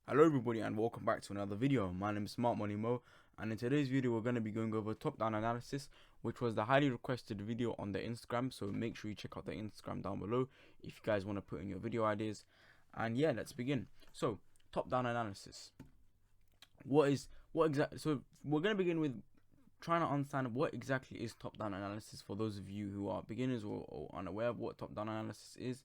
Hello everybody and welcome back to another video. My name is Smart Money Mo, and in today's video we're going to be going over top-down analysis, which was the highly requested video on the Instagram. So make sure you check out the Instagram down below if you guys want to put in your video ideas. And yeah, let's begin. So top-down analysis. What exactly? So we're going to begin with trying to understand what exactly is top-down analysis for those of you who are beginners or unaware of what top-down analysis is,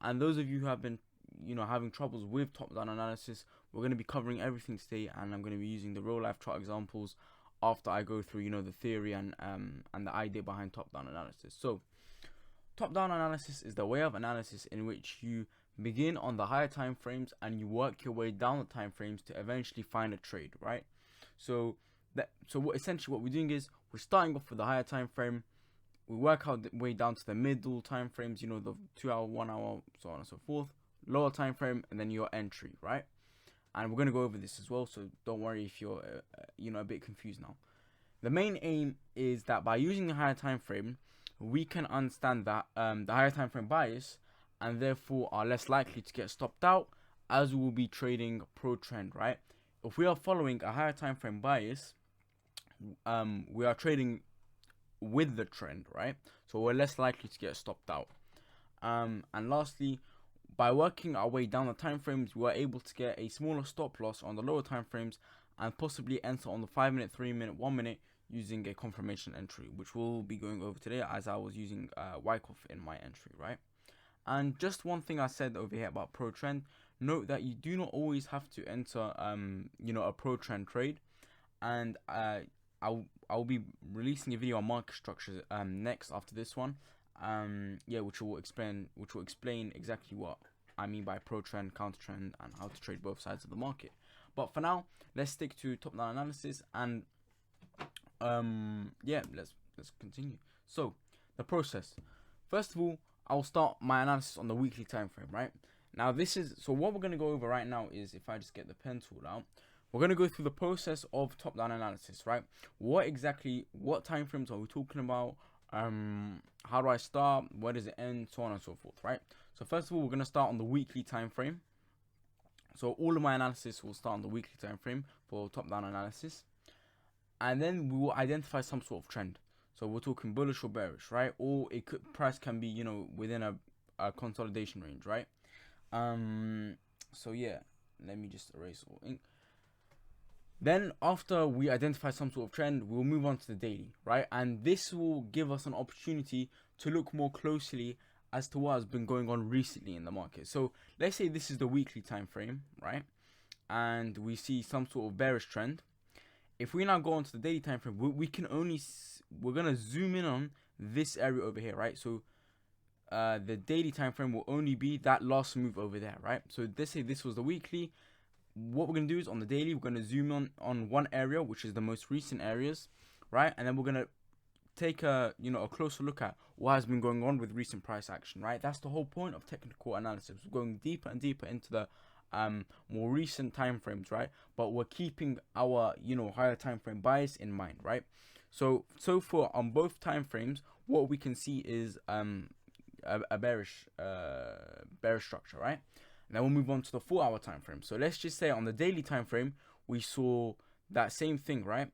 and those of you who have been having troubles with top-down analysis. We're going to be covering everything today, and I'm going to be using the real life chart examples after I go through the theory and the idea behind top-down analysis. So top-down analysis is the way of analysis in which you begin on the higher time frames and you work your way down the time frames to eventually find a trade, right? So essentially what we're doing is we're starting off with the higher time frame. We work our way down to the middle time frames, the 2 hour, 1 hour, so on and so forth, lower time frame, and then your entry, right? And we're going to go over this as well, so don't worry if you're a bit confused now. The main aim is that by using the higher time frame, we can understand that the higher time frame bias, and therefore are less likely to get stopped out, as we will be trading pro trend, right? If we are following a higher time frame bias, we are trading with the trend, right? So we're less likely to get stopped out. And lastly, by working our way down the time frames, we are able to get a smaller stop loss on the lower time frames and possibly enter on the 5 minute, 3 minute, 1 minute using a confirmation entry, which we'll be going over today, as I was using Wyckoff in my entry, right? And just one thing I said over here about pro trend, note that you do not always have to enter a pro trend trade. And I'll be releasing a video on market structures next after this one, which will explain exactly what I mean by pro trend, counter trend, and how to trade both sides of the market. But for now, let's stick to top down analysis, and let's continue. So the process. First of all, I'll start my analysis on the weekly time frame, right? Now what we're going to go over right now is, if I just get the pen tool out, we're going to go through the process of top down analysis, right? What time frames are we talking about? How do I start? Where does it end? So on and so forth, right? So first of all, we're going to start on the weekly time frame. So all of my analysis will start on the weekly time frame for top down analysis, and then we will identify some sort of trend. So we're talking bullish or bearish, right? Or price can be within a consolidation range, right? So yeah, let me just erase all ink. Then after we identify some sort of trend, we'll move on to the daily, right? And this will give us an opportunity to look more closely as to what has been going on recently in the market. So let's say this is the weekly time frame, right? And we see some sort of bearish trend. If we now go on to the daily time frame, we're gonna zoom in on this area over here, right? So the daily time frame will only be that last move over there, right? So let's say this was the weekly. What we're going to do is on the daily, we're going to zoom on one area, which is the most recent areas, right? And then we're going to take a closer look at what has been going on with recent price action, right? That's the whole point of technical analysis. We're going deeper and deeper into the more recent time frames, right? But we're keeping our higher time frame bias in mind, right? So for on both time frames, what we can see is a bearish structure, right? And then we'll move on to the 4 hour time frame. So let's just say on the daily time frame, we saw that same thing, right?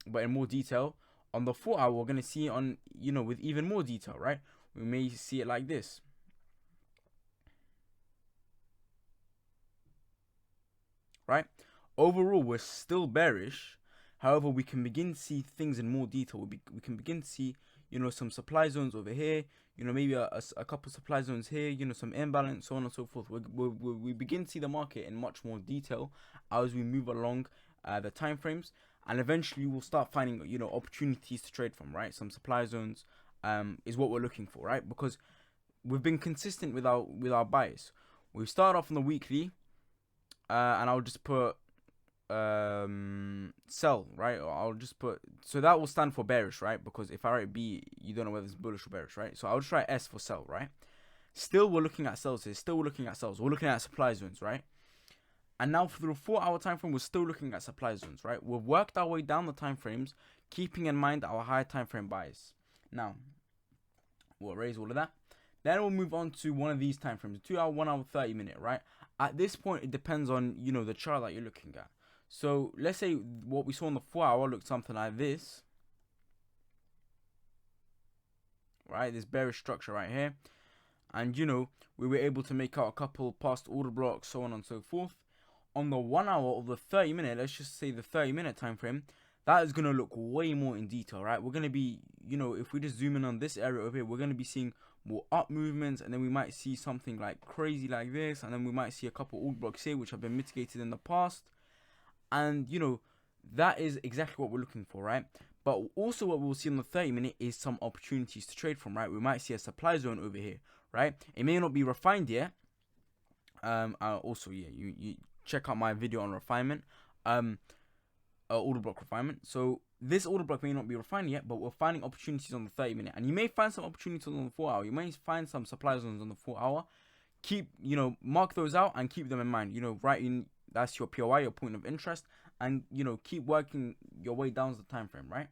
But in more detail. On the 4 hour, we're going to see it on, with even more detail, right? We may see it like this. Right? Overall, we're still bearish. However, we can begin to see things in more detail. We can begin to see, some supply zones over here, maybe a couple supply zones here, some imbalance, so on and so forth. We begin to see the market in much more detail as we move along the time frames, and eventually we'll start finding opportunities to trade from, right? Some supply zones is what we're looking for, right? Because we've been consistent with our bias. We start off on the weekly, and I'll just put sell, right? Or I'll just put, so that will stand for bearish, right? Because if I write B, you don't know whether it's bullish or bearish, right? So I'll just write S for sell, right? Still we're looking at sells here. We're looking at supply zones, right? And now for the 4 hour time frame, we're still looking at supply zones, right? We've worked our way down the time frames, keeping in mind our high time frame bias. Now we'll erase all of that. Then we'll move on to one of these time frames, 2 hour, 1 hour, 30 minute, right? at this point, it depends on, you know, the chart that you're looking at. So let's say what we saw on the 4-hour looked something like this, right? This bearish structure right here. And, you know, we were able to make out a couple past order blocks, so on and so forth. On the 1 hour or the 30-minute, let's just say the 30-minute time frame, that is going to look way more in detail, right? We're going to be, you know, if we just zoom in on this area over here, we're going to be seeing more up movements, and then we might see something like crazy like this, and then we might see a couple order blocks here which have been mitigated in the past. And, you know, that is exactly what we're looking for, right? But also what we'll see on the 30-minute is some opportunities to trade from, right? We might see a supply zone over here, right? It may not be refined yet. Also, yeah, you check out my video on refinement, order block refinement. So this order block may not be refined yet, but we're finding opportunities on the 30-minute, and you may find some opportunities on the 4-hour. You may find some supply zones on the 4-hour. Keep, you know, mark those out and keep them in mind. You know, write in, that's your POI, your point of interest, and, you know, keep working your way down the time frame, right?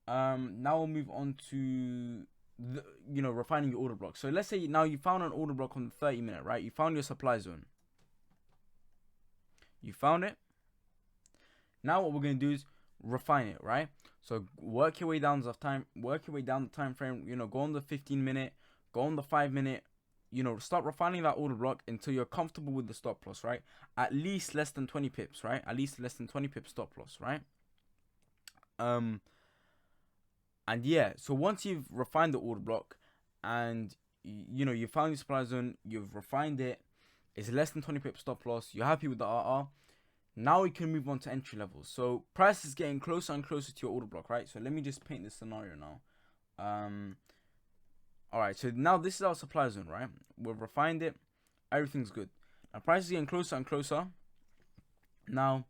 Now we'll move on to the, you know, refining your order block. So let's say now you found an order block on the 30-minute, right? You found your supply zone. You found it. Now what we're gonna do is refine it, right? So work your way down the time, the time frame. You know, go on the 15-minute, go on the 5-minute. You know, start refining that order block until you're comfortable with the stop loss, right? At least less than 20 pips, right? At least less than 20 pips stop loss, right? And yeah, so once you've refined the order block and, you know, you found your supply zone, you've refined it, it's less than 20 pips stop loss, you're happy with the RR, now we can move on to entry levels. So price is getting closer and closer to your order block, right? So let me just paint this scenario now. Alright, so now this is our supply zone, right? We've refined it, everything's good. Now price is getting closer and closer. Now,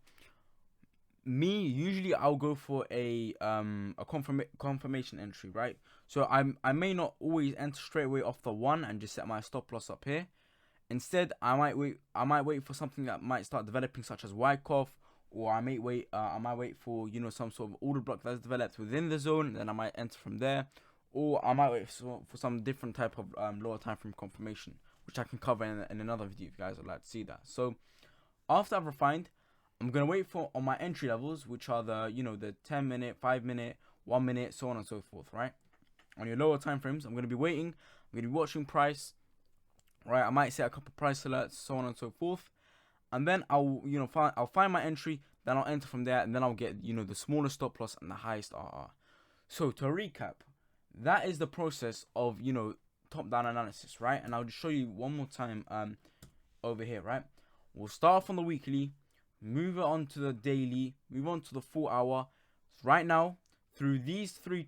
usually I'll go for a confirmation entry, right? So I may not always enter straight away off the 1 and just set my stop loss up here. Instead, I might wait for something that might start developing, such as Wyckoff, or I might wait for, you know, some sort of order block that's developed within the zone, then I might enter from there. Or I might wait for some different type of lower time frame confirmation, which I can cover in another video if you guys would like to see that. So after I've refined, I'm gonna wait for on my entry levels, which are the, you know, the 10-minute, 5-minute, 1-minute, so on and so forth, right? On your lower time frames, I'm gonna be waiting. I'm gonna be watching price, right? I might set a couple price alerts, so on and so forth, and then I'll, you know, I'll find my entry, then I'll enter from there, and then I'll get, you know, the smallest stop loss and the highest RR. So to recap, that is the process of, you know, top-down analysis, right? And I'll just show you one more time over here, right? We'll start off on the weekly, move it on to the daily, move on to the 4-hour. Right now, through these three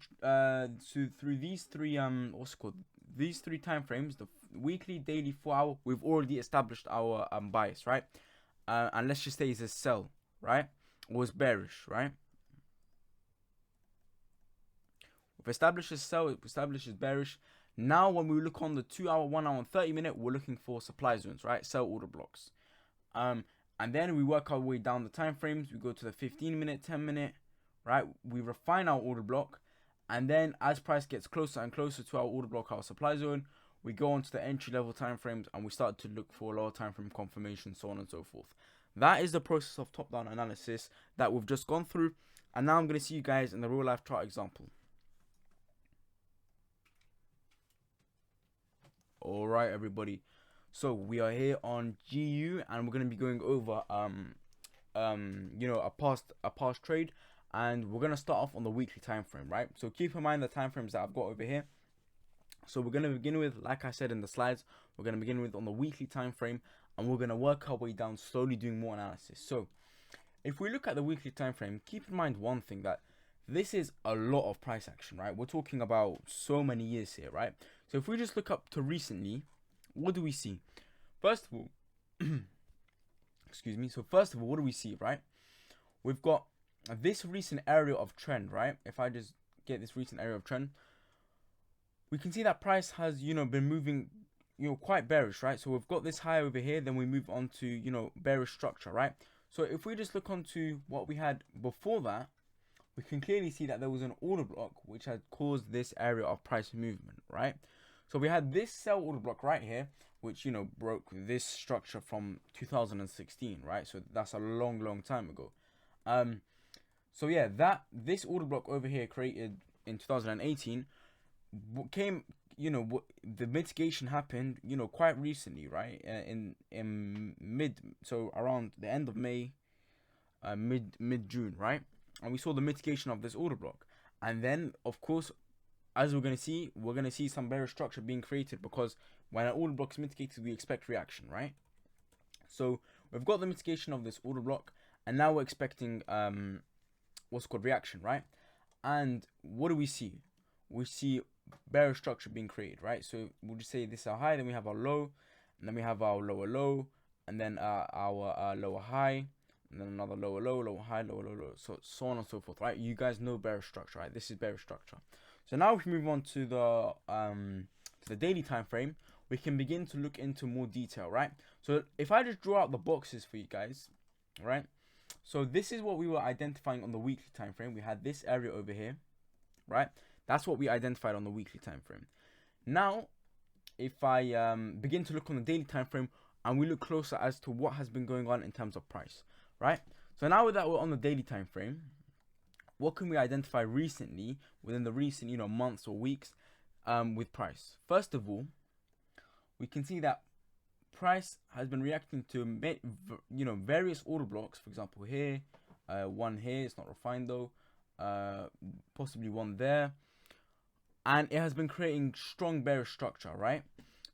these three time frames, the weekly, daily, 4-hour, we've already established our bias, right? And let's just say it's a sell, right? Or it's bearish, right? We've established a sell, we've established as bearish. Now when we look on the 2-hour, 1-hour, and 30-minute, we're looking for supply zones, right? Sell order blocks. And then we work our way down the time frames. We go to the 15-minute, 10-minute, right? We refine our order block. And then as price gets closer and closer to our order block, our supply zone, we go on to the entry level time frames and we start to look for lower time frame confirmation, so on and so forth. That is the process of top-down analysis that we've just gone through. And now I'm going to see you guys in the real life chart example. Alright everybody, so we are here on GU and we're going to be going over you know, a past trade, and we're going to start off on the weekly time frame, right? So keep in mind the time frames that I've got over here. So we're going to begin with, like I said in the slides, we're going to begin with on the weekly time frame, and we're going to work our way down slowly, doing more analysis. So if we look at the weekly time frame, keep in mind one thing, that this is a lot of price action, right? We're talking about so many years here, right? So if we just look up to recently, what do we see? First of all, excuse me. So first of all, what do we see, right? We've got this recent area of trend, right? If I just get this recent area of trend, we can see that price has, you know, been moving, you know, quite bearish, right? So we've got this high over here, then we move on to, you know, bearish structure, right? So if we just look onto what we had before that, we can clearly see that there was an order block which had caused this area of price movement, right? So we had this sell order block right here, which broke this structure from 2016, right? So that's a long time ago. So yeah, this order block over here created in 2018 came, the mitigation happened, quite recently, right? In mid, so around the end of May, mid June, right? And we saw the mitigation of this order block, and then of course, as we're gonna see some bearish structure being created, because when an order block is mitigated, we expect reaction, right? So we've got the mitigation of this order block, and now we're expecting what's called reaction, right? And what do we see? We see bearish structure being created, right? So we'll just say this is our high, then we have our low, and then we have our lower low, and then our lower high, and then another lower low, lower high, lower low, low, so on and so forth, right? You guys know bearish structure, right? This is bearish structure. So now if we move on to the daily time frame, we can begin to look into more detail, right? So if I just draw out the boxes for you guys, right? So this is what we were identifying on the weekly time frame. We had this area over here, right? That's what we identified on the weekly time frame. Now, if I begin to look on the daily time frame, and we look closer as to what has been going on in terms of price, right? So now that we're on the daily time frame, what can we identify recently, within the recent months or weeks, with price? First of all, we can see that price has been reacting to various order blocks. For example, here, one here, it's not refined though, possibly one there, and it has been creating strong bearish structure, right?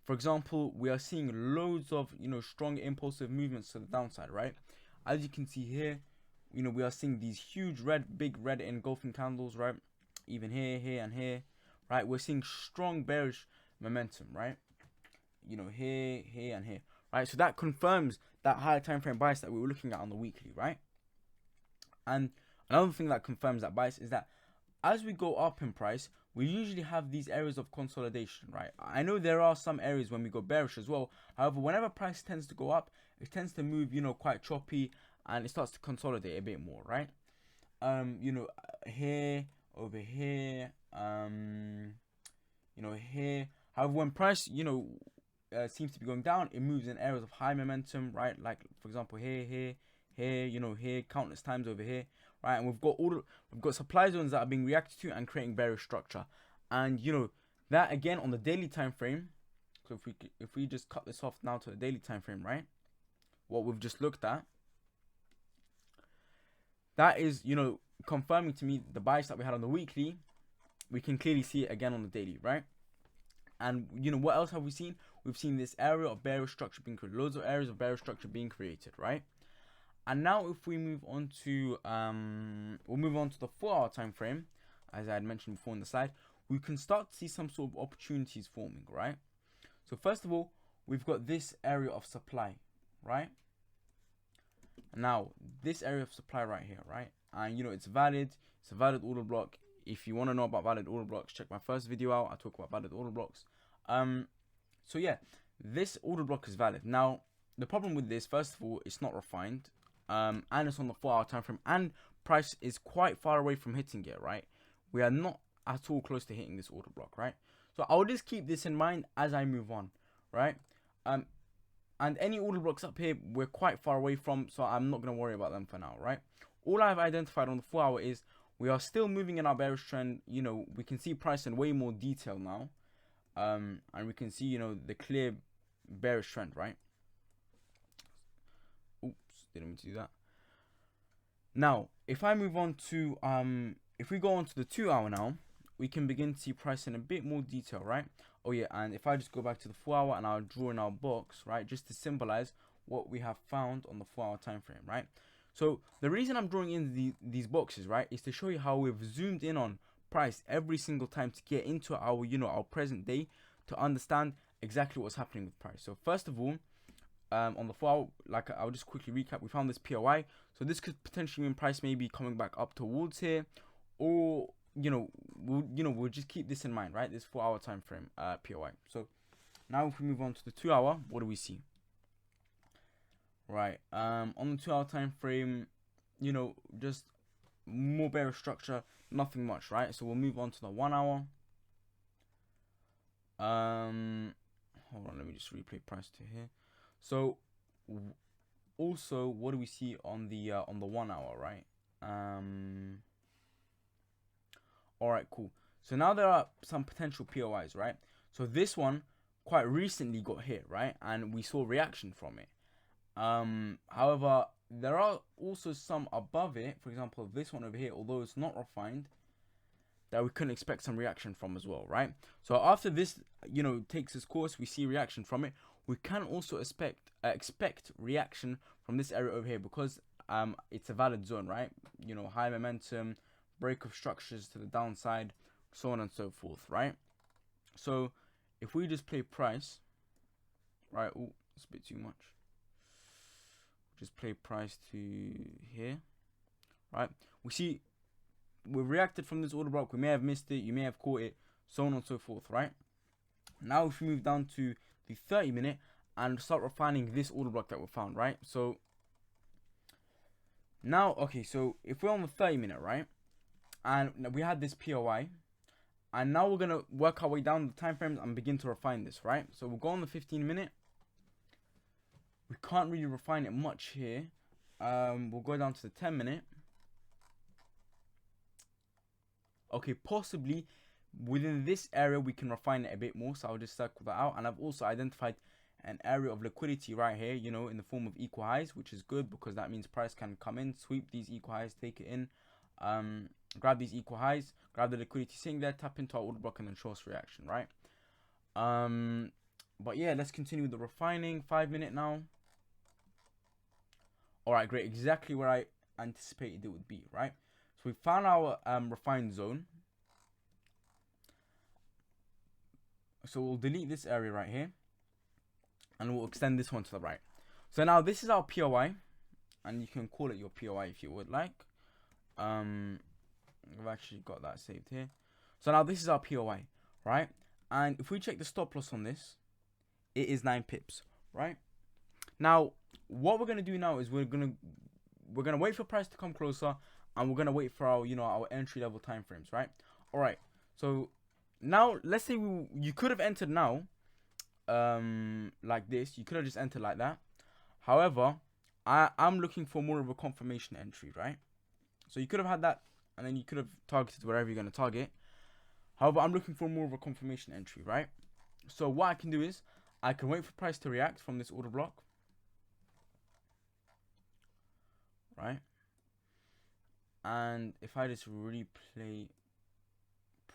For example, we are seeing loads of strong impulsive movements to the downside, right? As you can see here, we are seeing these huge big red engulfing candles, right? Even here and here, right? We're seeing strong bearish momentum, right? Here and here, right? So that confirms that higher time frame bias that we were looking at on the weekly, right? And another thing that confirms that bias is that as we go up in price, we usually have these areas of consolidation, right? I know there are some areas when we go bearish as well. However, whenever price tends to go up, it tends to move, quite choppy, and it starts to consolidate a bit more, right? Here, over here, here. However, when price, seems to be going down, it moves in areas of high momentum, right? Like for example, here, here, countless times over here, right? And we've got supply zones that are being reacted to and creating bearish structure, and that again on the daily time frame. So if we just cut this off now to the daily time frame, right? What we've just looked at, that is confirming to me the bias that we had on the weekly. We can clearly see it again on the daily, right? And what else have we seen? We've seen this area of bearish structure being created, loads of areas of bearish structure being created, right? And now if we move on to we'll move on to the 4-hour time frame, as I had mentioned before in the slide, we can start to see some sort of opportunities forming, right? So first of all, we've got this area of supply, right? Now this area of supply right here, right? And it's valid. It's a valid order block. If you want to know about valid order blocks, check my first video out. I talk about valid order blocks. So yeah, this order block is valid. Now the problem with this, first of all, it's not refined, and it's on the 4-hour time frame, and price is quite far away from hitting it, right? We are not at all close to hitting this order block, right? So I'll just keep this in mind as I move on, right? And any order blocks up here, we're quite far away from, so I'm not going to worry about them for now, right? All I've identified on the 4-hour is we are still moving in our bearish trend. We can see price in way more detail now, and we can see the clear bearish trend, right? Oops, didn't mean to do that. Now if I move on to if we go on to the 2-hour now, we can begin to see price in a bit more detail, right? Oh yeah, and if I just go back to the 4-hour and I'll draw in our box, right, just to symbolize what we have found on the 4-hour time frame, right? So the reason I'm drawing in these boxes, right, is to show you how we've zoomed in on price every single time to get into our our present day, to understand exactly what's happening with price. So first of all, on the 4-hour, like I'll just quickly recap, we found this POI. So this could potentially mean price may be coming back up towards here, or we'll just keep this in mind, right? This 4-hour time frame POI. So now if we move on to the 2-hour, what do we see? Right, on the 2-hour time frame, just more bearish structure, nothing much, right? So we'll move on to the 1-hour. hold on, let me just replay price to here. So also, what do we see on the 1 hour, right? All right, cool. So now there are some potential POIs, right? So this one quite recently got hit, right? And we saw reaction from it. However, there are also some above it. For example, this one over here, although it's not refined, that we couldn't expect some reaction from as well, right? So after this, takes its course, we see reaction from it. We can also expect reaction from this area over here because it's a valid zone, right? High momentum, break of structures to the downside, so on and so forth, right? So if we just play price, right? Oh, it's a bit too much. Just play price to here, right? We've reacted from this order block. We may have missed it, you may have caught it, so on and so forth, right? Now if we move down to the 30-minute and start refining this order block that we found, right? So now, okay, so if we're on the 30-minute, right, and we had this POI, and now we're gonna work our way down the time frames and begin to refine this, right? So we'll go on the 15-minute. We can't really refine it much here. We'll go down to the 10-minute. Okay, possibly within this area we can refine it a bit more, so I'll just circle that out. And I've also identified an area of liquidity right here, in the form of equal highs, which is good because that means price can come in, sweep these equal highs, take it in, grab these equal highs, grab the liquidity sitting there, tap into our order block, and then show us reaction, right? But yeah, let's continue with the refining. 5-minute now. All right, great. Exactly where I anticipated it would be, right? So we found our refined zone. So we'll delete this area right here, and we'll extend this one to the right. So now this is our POI, and you can call it your POI if you would like. I've actually got that saved here. So now this is our POI, right? And if we check the stop loss on this, it is 9 pips, right? Now, what we're gonna do now is we're gonna wait for price to come closer, and we're gonna wait for our our entry level time frames, right? All right. So now let's say you could have entered now, like this. You could have just entered like that. However, I'm looking for more of a confirmation entry, right? So you could have had that, and then you could have targeted wherever you're gonna target. However, I'm looking for more of a confirmation entry, right? So what I can do is I can wait for price to react from this order block, right? And if I just replay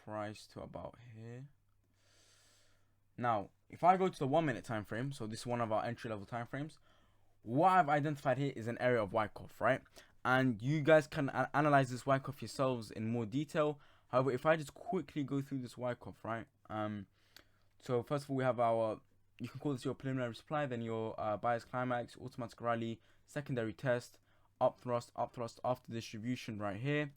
price to about here. Now, if I go to the 1-minute time frame, so this is one of our entry level time frames, what I've identified here is an area of Wyckoff, right? And you guys can analyze this Wyckoff yourselves in more detail. However, if I just quickly go through this Wyckoff, right? So first of all, we have you can call this your preliminary supply, then your buyer's climax, automatic rally, secondary test, up thrust after distribution right here.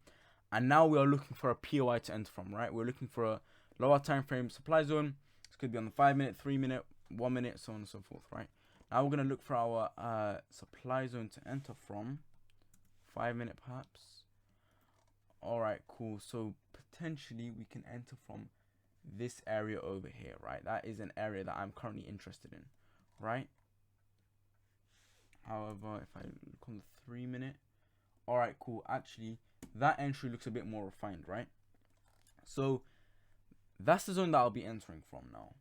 And now we are looking for a POI to enter from, right? We're looking for a lower time frame supply zone. This could be on the 5-minute, 3-minute, 1-minute, so on and so forth, right? Now we're going to look for our supply zone to enter from. 5-minute perhaps. All right, cool. So potentially we can enter from this area over here, right? That is an area that I'm currently interested in, right? However, if I look on the 3-minute, all right, cool. Actually, that entry looks a bit more refined, right? So that's the zone that I'll be entering from now.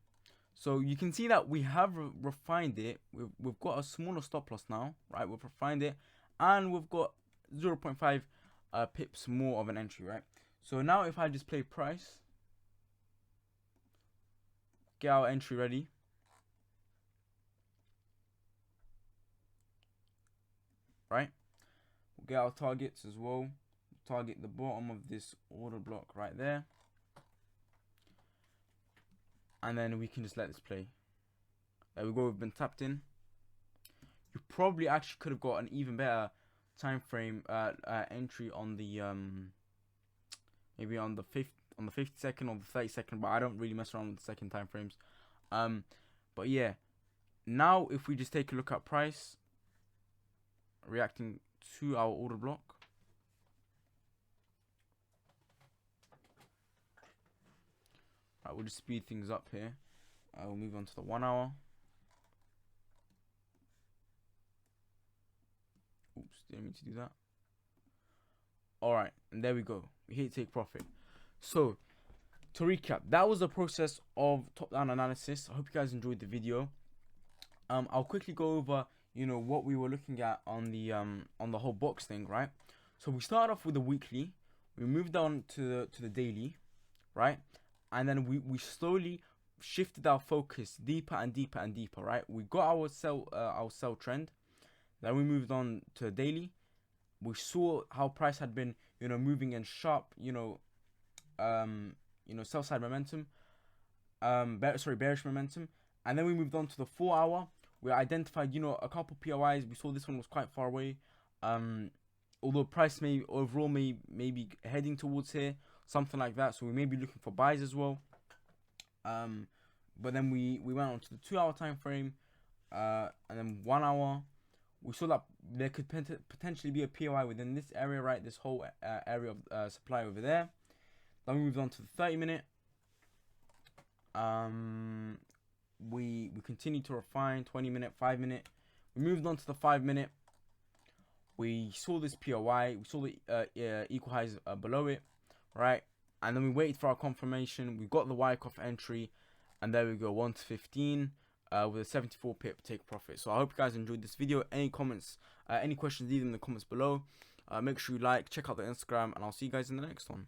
So you can see that we have refined it. We've got a smaller stop loss now, right? We've refined it, and we've got 0.5 pips more of an entry, right? So now if I just play price, get our entry ready, right? We'll get our targets as well. Target the bottom of this order block right there, and then we can just let this play. There we go. We've been tapped in. You probably actually could have got an even better time frame entry on the maybe on the 50-second or the 30-second, but I don't really mess around with the second time frames. But yeah, now if we just take a look at price reacting to our order block, right, we'll just speed things up here. We'll move on to the 1 hour. Oops, didn't mean to do that. Alright, and there we go. We hit take profit. So, to recap, that was the process of top-down analysis. I hope you guys enjoyed the video. I'll quickly go over, what we were looking at on the whole box thing, right? So we started off with the weekly. We moved on to the daily, right? And then we slowly shifted our focus deeper and deeper and deeper, right? We got our sell trend. Then we moved on to the daily. We saw how price had been, moving in sharp, sell side momentum, bearish momentum. And then we moved on to the 4 hour. We identified, a couple POIs. We saw this one was quite far away. Although price may be heading towards here, something like that. So we may be looking for buys as well. But then we went on to the 2 hour time frame, and then 1 hour. We saw that there could potentially be a POI within this area, right? This whole area of supply over there. Then we moved on to the 30 minute. We continued to refine 20 minute, 5 minute. We moved on to the 5 minute. We saw this POI. We saw the equal highs below it, right? And then we waited for our confirmation. We got the Wyckoff entry, and there we go, 1 to 15. With a 74 pip take profit. So I hope you guys enjoyed this video. Any comments, any questions, leave them in the comments below. Make sure you like, check out the Instagram, and I'll see you guys in the next one.